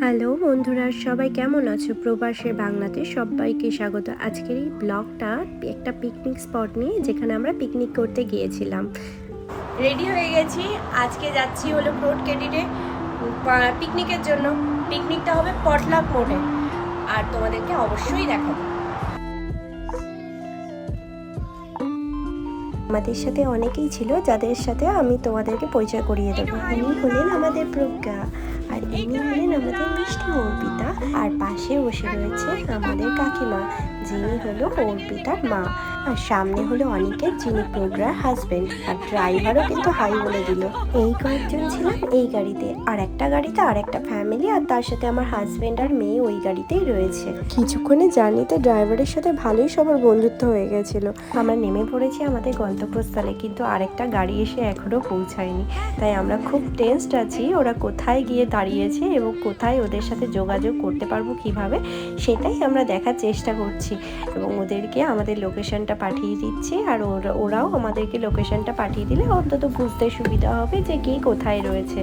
Hello বন্ধুরা, সবাই কেমন আছো? প্রবাসে বাংলাতে সবাইকে স্বাগত। আজকের এই ব্লগটা একটা পিকনিক স্পট নিয়ে, যেখানে আমরা পিকনিক করতে গিয়েছিলাম। রেডি হয়ে গেছি, আজকে যাচ্ছি হলো ফ্রুট ক্যান্ডিডে পিকনিকের জন্য। পিকনিকটা হবে পটলাক মোড়ে, আর তোমাদেরকে অবশ্যই দেখাবো। আমাদের সাথে অনেকেই ছিল, যাদের সাথে আমি তোমাদেরকে পরিচয় করিয়ে দেবো। ইনি হলেন আমাদের প্রজ্ঞা, আর ইনি হলেন আমাদের মিষ্টি অর্পিতা, আর পাশে বসে রয়েছে আমাদের কাকিমা, যিনি হলো অর্পিতার মা। আর সামনে হলো অনিকেত, যিনি প্রজ্ঞার হাজবেন্ড, আর ড্রাইভারও কিন্তু হাই বলে দিল। এই কয়েকজন ছিলাম এই গাড়িতে, আর একটা গাড়িতে আর একটা ফ্যামিলি, আর তার সাথে আমার হাজবেন্ড আর মেয়ে ওই গাড়িতেই রয়েছে। কিছুক্ষণে জার্নিতে ড্রাইভারের সাথে ভালোই সবার বন্ধুত্ব হয়ে গেছিল। আমরা নেমে পড়েছি আমাদের গন্তব্যস্থলে, কিন্তু আরেকটা গাড়ি এসে এখনো পৌঁছায়নি। তাই আমরা খুব টেনসড আছি, ওরা কোথায় গিয়ে দাঁড়িয়েছে এবং কোথায় ওদের সাথে যোগাযোগ করতে পারবো কিভাবে, সেটাই আমরা দেখার চেষ্টা করছি। এবং ওদেরকে আমাদের লোকেশনটা পাঠিয়ে দিচ্ছি, আর ওরাও আমাদেরকে লোকেশনটা পাঠিয়ে দিলে অন্তত বুঝতে সুবিধা হবে যে কে কোথায় রয়েছে।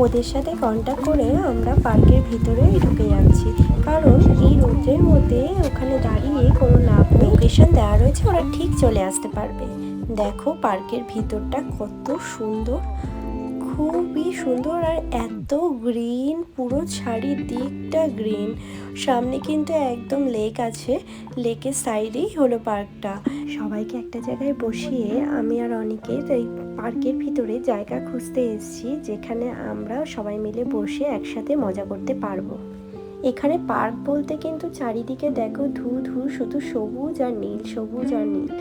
ওদের সাথে কন্ট্যাক্ট করে আমরা পার্কের ভিতরে ঢুকে যাচ্ছি, কারণ এই রোদের মধ্যে ওখানে দাঁড়িয়ে কোনো লাভ নেই। লোকেশন দেওয়া রয়েছে, ওরা ঠিক চলে আসতে পারবে। দেখো পার্কের ভিতরটা কত সুন্দর, খুবই সুন্দর, আর এত গ্রিন, পুরো চারিদিকটা গ্রিন। সামনে কিন্তু একদম লেক আছে, লেকের সাইডেই হলো পার্কটা। সবাইকে একটা জায়গায় বসিয়ে আমি আর অনিকেত এই পার্কের ভিতরে জায়গা খুঁজতে এসেছি, যেখানে আমরা সবাই মিলে বসে একসাথে মজা করতে পারবো। এখানে পার্ক বলতে কিন্তু চারিদিকে দেখো ধু ধু শুধু সবুজ আর নীল, সবুজ আর নীল।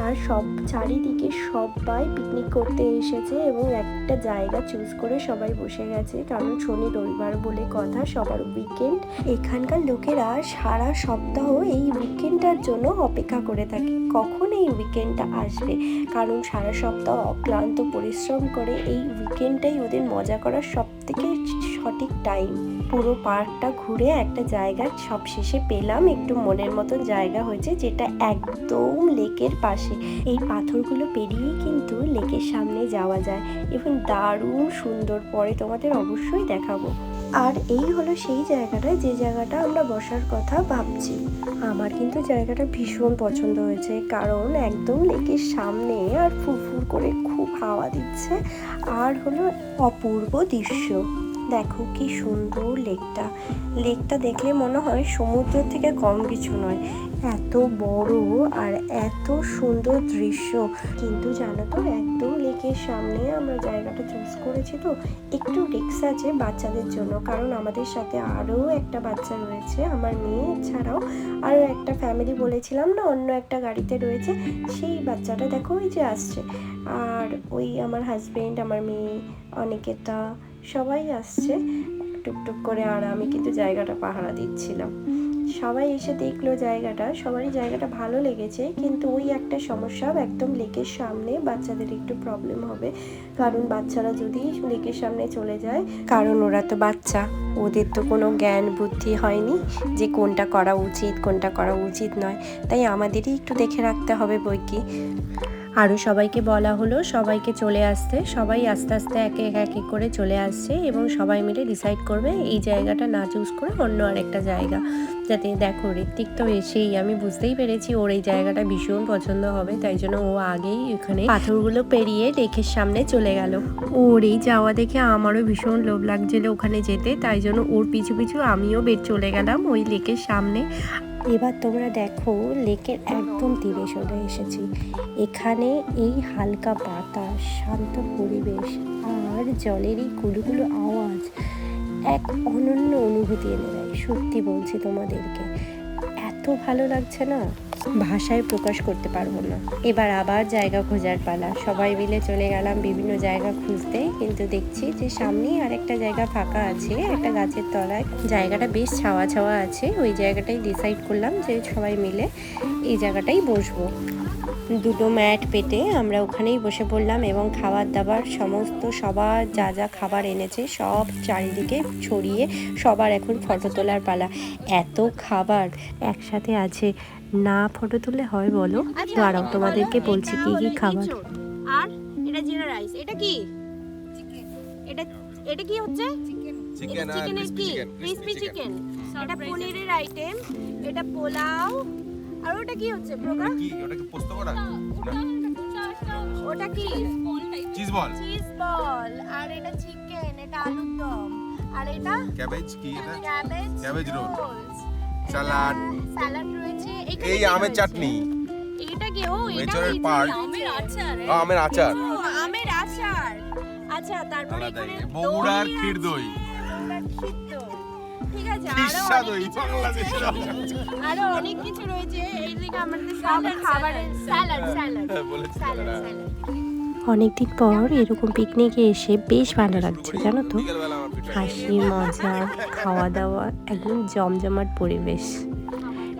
আর সব চারিদিকে সবাই পিকনিক করতে এসেছে এবং একটা জায়গা চুজ করে সবাই বসে গেছে, কারণ শনি রবিবার বলে কথা, সবার উইকেন্ড। এখানকার লোকেরা সারা সপ্তাহ এই উইকেন্ডটার জন্য অপেক্ষা করে থাকে, কখন এই উইকেন্ডটা আসবে। কারণ সারা সপ্তাহ অক্লান্ত পরিশ্রম করে, এই উইকেন্ডটাই ওদের মজা করার সব থেকে সঠিক টাইম। পুরো পার্কটা ঘুরে একটা জায়গা সব শেষে পেলাম, একটু মনের মতন জায়গা হয়েছে, যেটা একদম লেকের পাশে। এই পাথরগুলো পেরিয়েই কিন্তু লেকের সামনে যাওয়া যায় এবং দারুণ সুন্দর, পরে তোমাদের অবশ্যই দেখাবো। আর এই হলো সেই জায়গাটা, যে জায়গাটা আমরা বসার কথা ভাবছি। আমার কিন্তু জায়গাটা ভীষণ পছন্দ হয়েছে, কারণ একদম লেকের সামনে, আর ফুরফুর করে খুব হাওয়া দিচ্ছে, আর হলো অপূর্ব দৃশ্য। দেখো কি সুন্দর লেকটা। লেকটা দেখলে মনে হয় সমুদ্র থেকে কম কিছু নয়, এত বড় আর এত সুন্দর দৃশ্য। কিন্তু জানো তো, একদম লেকের সামনে আমরা জায়গাটা চুজ করেছি, তো একটু রিস্ক আছে বাচ্চাদের জন্য, কারণ আমাদের সাথে আরও একটা বাচ্চা রয়েছে, আমার মেয়ে ছাড়াও আরও একটা ফ্যামিলি বলেছিলাম না, অন্য একটা গাড়িতে রয়েছে। সেই বাচ্চাটা দেখো ওই যে আসছে, আর ওই আমার হাজবেন্ড, আমার মেয়ে, অনিকেতা, সবাই আসছে টুকটুক করে। আর আমি কিন্তু জায়গাটা পাহারা দিচ্ছিলাম। সবাই এসে দেখলো জায়গাটা, সবারই জায়গাটা ভালো লেগেছে, কিন্তু ওই একটা সমস্যা, একদম লেকের সামনে বাচ্চাদের একটু প্রবলেম হবে, কারণ বাচ্চারা যদি লেকের সামনে চলে যায়, কারণ ওরা তো বাচ্চা, ওদের তো কোনো জ্ঞান বুদ্ধি হয়নি যে কোনটা করা উচিত কোনটা করা উচিত নয়, তাই আমাদেরই একটু দেখে রাখতে হবে বইকি। আরও সবাইকে বলা হলো সবাইকে চলে আসতে, সবাই আস্তে আস্তে এক এক করে চলে আসছে, এবং সবাই মিলে ডিসাইড করবে এই জায়গাটা না চুজ করে অন্য আরেকটা জায়গা। যাতে দেখো ঋত্বিক তো এসেই, আমি বুঝতেই পেরেছি ওর এই জায়গাটা ভীষণ পছন্দ হবে, তাই জন্য ও আগেই ওখানে পাথরগুলো পেরিয়ে লেকের সামনে চলে গেল। ওর এই যাওয়া দেখে আমারও ভীষণ লোভ লাগছিল ওখানে যেতে, তাই জন্য ওর পিছু পিছু আমিও চলে গেলাম ওই লেকের সামনে। এবার তোমরা দেখো লেকের একদম তীরে চলে এসেছি। এখানে এই হালকা বাতাস, শান্ত পরিবেশ, আর জলের এই কুলুকুলু আওয়াজ এক অনন্য অনুভূতি এনে দেয়। সত্যি বলছি তোমাদেরকে, এত ভালো লাগছে না, ভাষায় প্রকাশ করতে পারবো না। এবার আবার জায়গা খোঁজার পালা, সবাই মিলে চলে গেলাম বিভিন্ন জায়গা খুঁজতে, কিন্তু দেখছি যে সামনেই আরেকটা জায়গা ফাঁকা আছে, একটা গাছের তলায়, জায়গাটা বেশ ছাওয়া ছাওয়া আছে। ওই জায়গাটাই ডিসাইড করলাম যে সবাই মিলে এই জায়গাটাই বসবো। দুটো ম্যাট পেতে আমরা ওখানেই বসে পড়লাম, এবং খাবার দাবার সমস্ত সবার যা যা খাবার এনেছে সব চারিদিকে ছড়িয়ে সবার এখন ফটো তোলার পালা। এত খাবার একসাথে আছে, না ফটো তুলে হয় বলো? দাঁড়াও তোমাদেরকে বলছি কি কি খাবার। আর এটা জিরা রাইস, এটা কি? চিকেন। এটা কি হচ্ছে? চিকেন। চিকেন আর ক্রিসপি চিকেন, এটা পনিরের আইটেম, এটা পোলাও, আর ওটা কি হচ্ছে প্রোগ্রাম? ওটা কি পোস্ত করা? ওটা কি চিজ বল, আর এটা চিকেন, এটা আলুর দম, আর এটা ক্যাবেজ কি এটা? ক্যাবেজ রোল, স্যালাড রয়েছে, এই আমের চাটনি, এটা কি? ও এটা মেজরের পার্ট আমের আচার, আমের আচার, আমের আচার। আচ্ছা, তারপরে এখানে বগুড়ার ক্ষীর দই, ঠিক আছে, ফিশা দই, বাংলাদেশের আরো অনেক কিছু রয়েছে। এই দিকে আমাদের সব খাবারের স্যালাড অনেকদিন পর এরকম পিকনিকে এসে বেশ ভালো লাগছে জানো তো। হাসি মজা খাওয়া দাওয়া একদম জমজমাট পরিবেশ।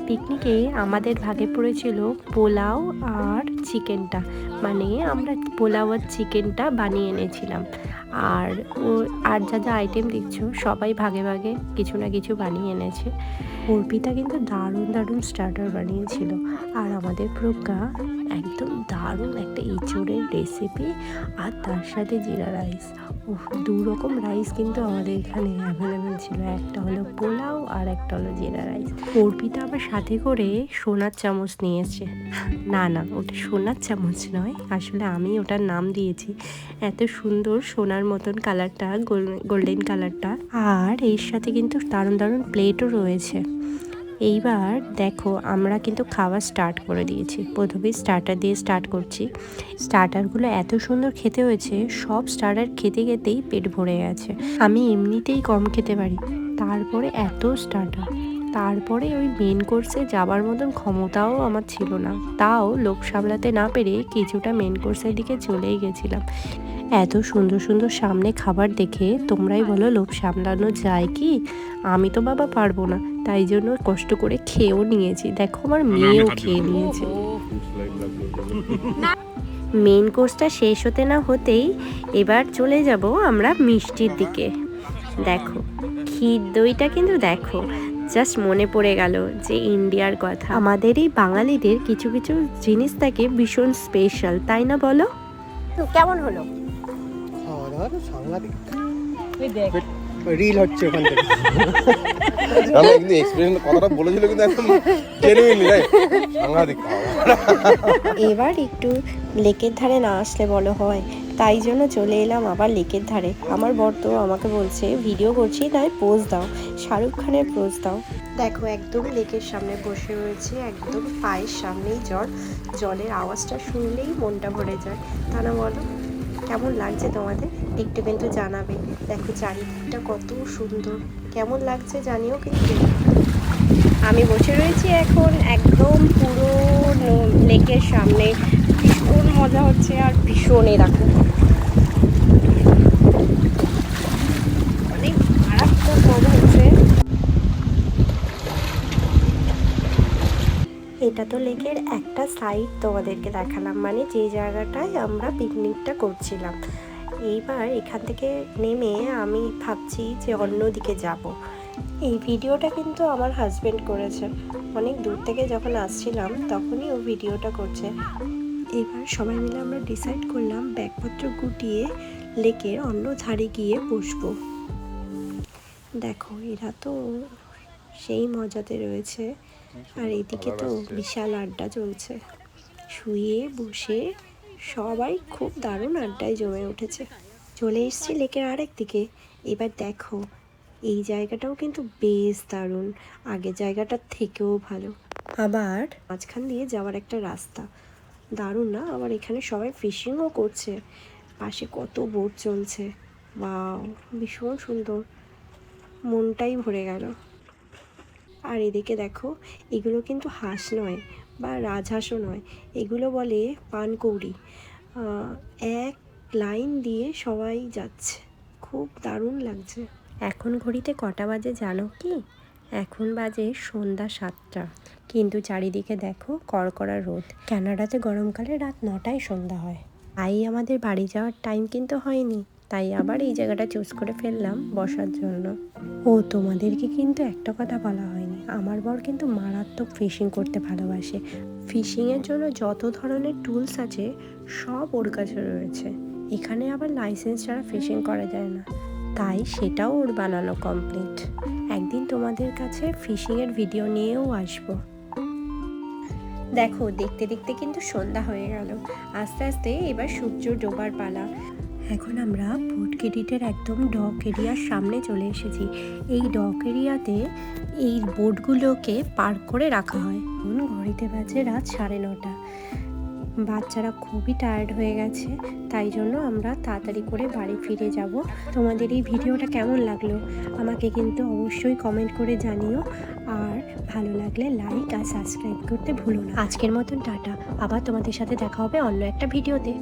পিকনিকে আমাদের ভাগে পড়েছিল পোলাও আর চিকেনটা, মানে আমরা পোলাও আর চিকেনটা বানিয়ে এনেছিলাম। আর যা যা আইটেম দেখছো সবাই ভাগে ভাগে কিছু না কিছু বানিয়ে এনেছে। অর্পিতা কিন্তু দারুণ দারুণ স্টার্টার বানিয়েছিল, আর আমাদের প্রজ্ঞা একদম দারুণ একটা এঁচোড়ের রেসিপি, আর তার সাথে জিরা রাইস। দু রকম রাইস কিন্তু আমাদের এখানে অ্যাভেলেবেল ছিল, একটা হলো পোলাও আর একটা হলো জিরা রাইস। অর্পিতা আবার সাথে করে সোনার চামচ নিয়েছে। না ওটা সোনার চামচ নয়, আসলে আমি ওটার নাম দিয়েছি, এত সুন্দর সোনার মতন কালারটা, গোল্ডেন কালারটা। আর এর সাথে কিন্তু দারুণ দারুণ প্লেটও রয়েছে। এইবার দেখো আমরা কিন্তু খাওয়া স্টার্ট করে দিয়েছি। প্রথমে স্টার্টার দিয়ে স্টার্ট করছি। স্টার্টারগুলো এত সুন্দর খেতে হয়েছে, সব স্টার্টার খেতে খেতেই পেট ভরে গেছে। আমি এমনিতেই কম খেতে পারি, তারপরে এত স্টার্টার, তারপরে ওই মেন কোর্সে যাবার মতন ক্ষমতাও আমার ছিল না, তাও লোভ সামলাতে না পেরে কিছুটা মেন কোর্সের দিকে চলেই গেছিলাম। এত সুন্দর সুন্দর সামনে খাবার দেখে তোমরাই বলো লোভ সামলানো যায় কি? আমি তো বাবা পারবো না, তাই জন্য কষ্ট করে খেয়েও নিয়েছি। দেখো আমার মেয়েও খেয়ে নিয়েছে। মেন কোর্সটা শেষ হতে না হতেই এবার চলে যাব আমরা মিষ্টির দিকে। দেখো ক্ষীর দইটা কিন্তু দেখো জাস্ট মনে পড়ে গেল যে ইন্ডিয়ার কথা। আমাদের এই বাঙালিদের কিছু কিছু জিনিস থাকে ভীষণ স্পেশাল, তাই না বলো? কেমন হলো? রিল হচ্ছে ওখান থেকে। আমি কিন্তু এক্সপেরিয়েন্স কথাটা বলেছিল, কিন্তু একদম জেনুইনলি রাইট, সাংঘাতিক খাওয়া। এবার একটু লেকের ধারে না আসলে বলো হয়, তাই জন্য চলে এলাম আবার লেকের ধারে। আমার বর তো আমাকে বলছে ভিডিও করছি তাই পোজ দাও, শাহরুখ খানের পোজ দাও। দেখো একদম লেকের সামনে বসে রয়েছে, একদম পায়ের সামনেই জল, জলের আওয়াজটা শুনলেই মনটা ভরে যায়, তা না বলো? কেমন লাগছে তোমাদের একটু কিন্তু জানাবে। দেখো চারিদিকটা কত সুন্দর, কেমন লাগছে জানিও কিন্তু। আমি বসে রয়েছি এখন একদম পুরো লেকের সামনে, ভীষণ মজা হচ্ছে আর ভীষণ এরকম অনেক মারাত্মক মজা হচ্ছে। এটা তো লেকের একটা সাইড তোমাদেরকে দেখালাম, মানে যে জায়গাটায় আমরা পিকনিকটা করছিলাম। এইবার এখান থেকে নেমে আমি ভাবছি যে অন্য দিকে যাব। এই ভিডিওটা কিন্তু আমার হাজব্যান্ড করেছে, অনেক দূর থেকে যখন আসছিলাম তখনই ও ভিডিওটা করছে। এবার সবাই মিলে আমরা ডিসাইড করলাম ব্যাগপত্র গুটিয়ে লেকের অন্য ধারে গিয়ে বসবো। দেখো এরা তো সেই মজাতে রয়েছে, আর এদিকে তো বিশাল আড্ডা চলছে, শুয়ে বসে সবাই খুব দারুণ আড্ডায় জমে উঠেছে। চলে এসেছি লেকের আরেক দিকে। এবার দেখো এই জায়গাটাও কিন্তু বেশ দারুণ, আগের জায়গাটার থেকেও ভালো। আবার মাঝখান দিয়ে যাওয়ার একটা রাস্তা, দারুণ না? আবার এখানে সবাই ফিশিংও করছে, পাশে কত বোট চলছে, ওয়াও ভীষণ সুন্দর, মনটাই ভরে গেল। আর এদিকে দেখো এগুলো কিন্তু হাঁস নয় বা রাজহাঁসও নয়, এগুলো বলে পানকৌড়ি। এক লাইন দিয়ে সবাই যাচ্ছে, খুব দারুণ লাগছে। এখন ঘড়িতে কটা বাজে জানো কি? এখন বাজে সন্ধ্যা 7টা, কিন্তু চারিদিকে দেখো কড়কড়া রোদ। কানাডাতে গরমকালে রাত 9টায় সন্ধ্যা হয়। তাই আমাদের বাড়ি যাওয়ার টাইম কিন্তু হয়নি, তাই আবার এই জায়গাটা চুজ করে ফেললাম বসার জন্য। ও তোমাদেরকে কিন্তু একটা কথা বলা হয়নি, আমার বর কিন্তু মারাত্মক ফিশিং করতে ভালোবাসে। ফিশিংয়ের জন্য যত ধরনের টুলস আছে সব ওর কাছে রয়েছে। এখানে আবার লাইসেন্স ছাড়া ফিশিং করা যায় না, তাই সেটাও ওর বানানো কমপ্লিট। একদিন তোমাদের কাছে ফিশিংয়ের ভিডিও নিয়েও আসবো। দেখো দেখতে দেখতে কিন্তু সন্ধ্যা হয়ে গেল, আস্তে আস্তে এবার সূর্য ডোবার পালা। এখন আমরা বোট ক্রেডিটের একদম ডক এরিয়ার সামনে চলে এসেছি। এই ডক এরিয়াতে এই বোটগুলোকে পার্ক করে রাখা হয়। এখন ঘড়িতে বাজে রাত 9:30। বাচ্চারা খুবই টায়ার্ড হয়ে গেছে, তাই জন্য আমরা তাড়াতাড়ি করে বাড়ি ফিরে যাব। তোমাদের এই ভিডিওটা কেমন লাগলো আমাকে কিন্তু অবশ্যই কমেন্ট করে জানিও, আর ভালো লাগলে লাইক আর সাবস্ক্রাইব করতে ভুলো না। আজকের মতন টাটা, আবার তোমাদের সাথে দেখা হবে অন্য একটা ভিডিওতে।